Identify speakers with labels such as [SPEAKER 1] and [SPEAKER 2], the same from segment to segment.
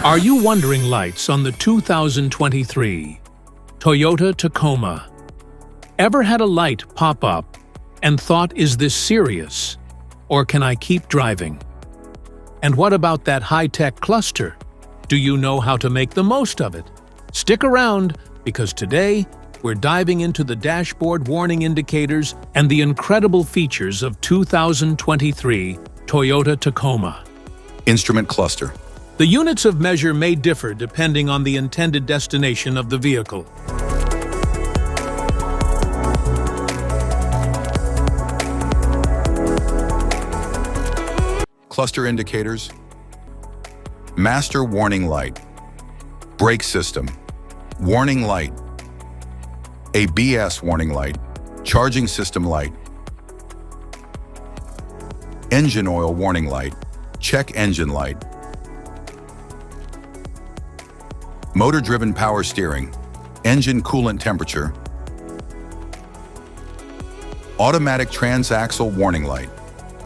[SPEAKER 1] Are you wondering lights on the 2023 Toyota Tacoma? Ever had a light pop up and thought, is this serious? Or can I keep driving? And what about that high-tech cluster? Do you know how to make the most of it? Stick around, because today we're diving into the dashboard warning indicators and the incredible features of 2023 Toyota Tacoma.
[SPEAKER 2] Instrument cluster.
[SPEAKER 1] The units of measure may differ depending on the intended destination of the vehicle.
[SPEAKER 2] Cluster indicators. Master warning light. Brake system. Warning light. ABS warning light. Charging system light. Engine oil warning light. Check engine light. Motor-driven power steering. Engine coolant temperature. Automatic transaxle warning light.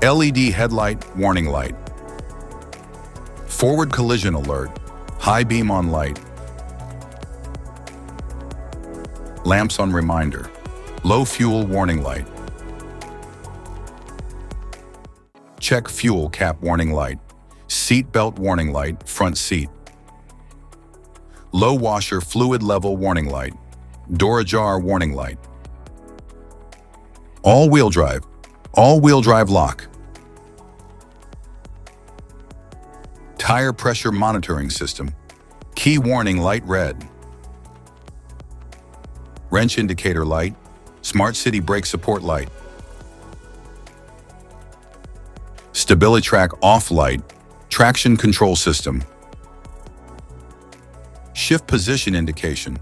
[SPEAKER 2] LED headlight warning light. Forward collision alert. High beam on light. Lamps on reminder. Low fuel warning light. Check fuel cap warning light. Seat belt warning light, front seat. Low washer fluid level warning light. Door ajar warning light. All-wheel drive lock. Tire pressure monitoring system. Key warning light red. Wrench indicator light. Smart city brake support light. StabiliTrak off light. Traction control system. Shift position indication.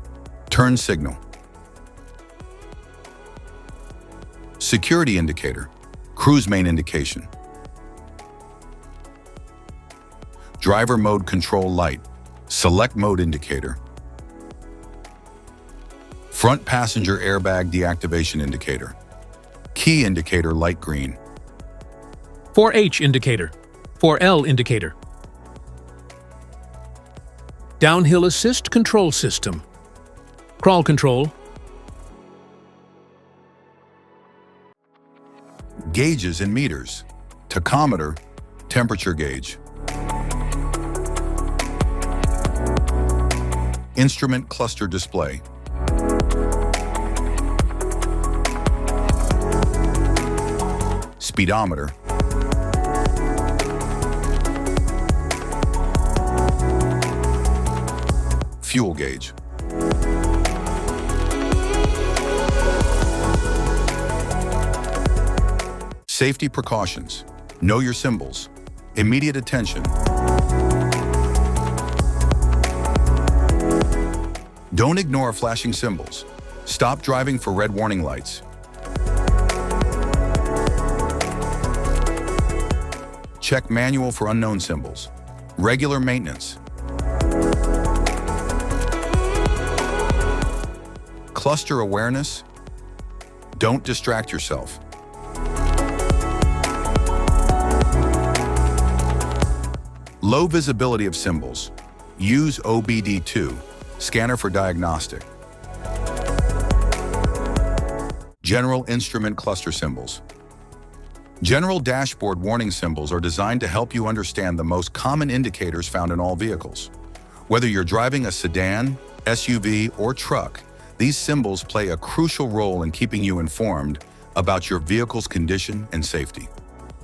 [SPEAKER 2] Turn signal. Security indicator. Cruise main indication. Driver mode control light. Select mode indicator. Front passenger airbag deactivation indicator. Key indicator light green.
[SPEAKER 1] 4H indicator. 4L indicator. Downhill assist control system. Crawl control.
[SPEAKER 2] Gauges and meters. Tachometer. Temperature gauge. Instrument cluster display. Speedometer. Fuel gauge. Safety precautions. Know your symbols. Immediate attention. Don't ignore flashing symbols. Stop driving for red warning lights. Check manual for unknown symbols. Regular maintenance. Cluster awareness. Don't distract yourself. Low visibility of symbols. Use OBD2, scanner for diagnostic. General instrument cluster symbols. General dashboard warning symbols are designed to help you understand the most common indicators found in all vehicles. Whether you're driving a sedan, SUV, or truck, these symbols play a crucial role in keeping you informed about your vehicle's condition and safety.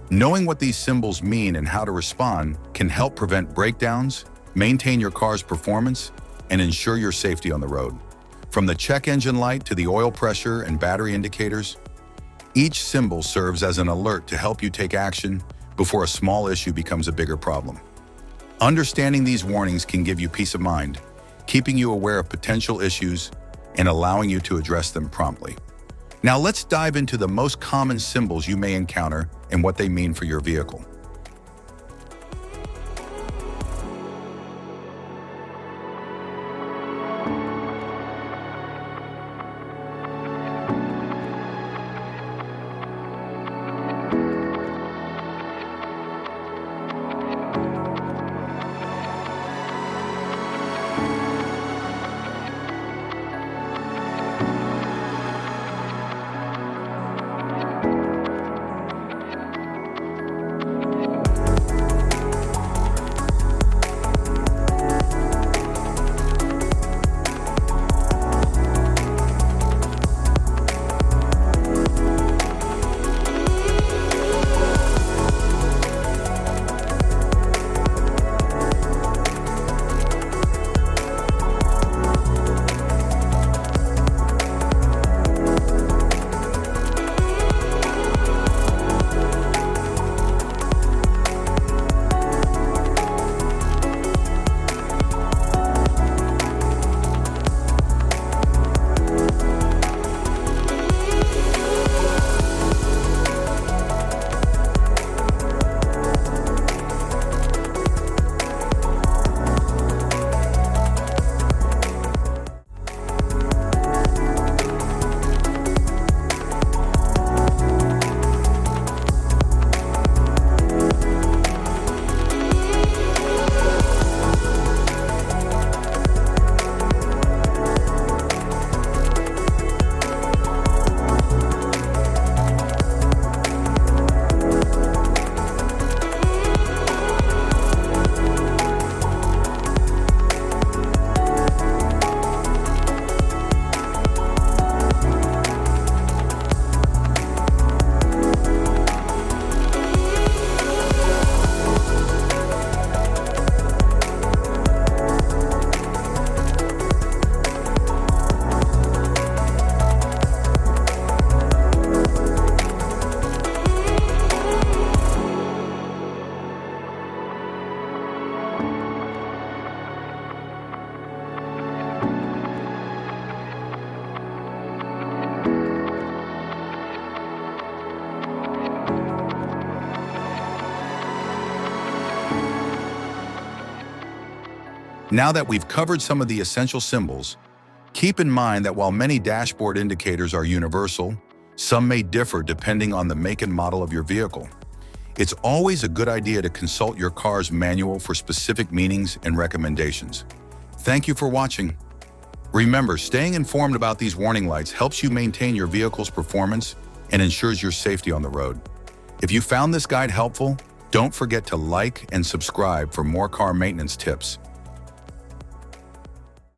[SPEAKER 2] Knowing what these symbols mean and how to respond can help prevent breakdowns, maintain your car's performance, and ensure your safety on the road. From the check engine light to the oil pressure and battery indicators, each symbol serves as an alert to help you take action before a small issue becomes a bigger problem. Understanding these warnings can give you peace of mind, keeping you aware of potential issues and allowing you to address them promptly. Now let's dive into the most common symbols you may encounter and what they mean for your vehicle. Now that we've covered some of the essential symbols, keep in mind that while many dashboard indicators are universal, some may differ depending on the make and model of your vehicle. It's always a good idea to consult your car's manual for specific meanings and recommendations. Thank you for watching. Remember, staying informed about these warning lights helps you maintain your vehicle's performance and ensures your safety on the road. If you found this guide helpful, don't forget to like and subscribe for more car maintenance tips.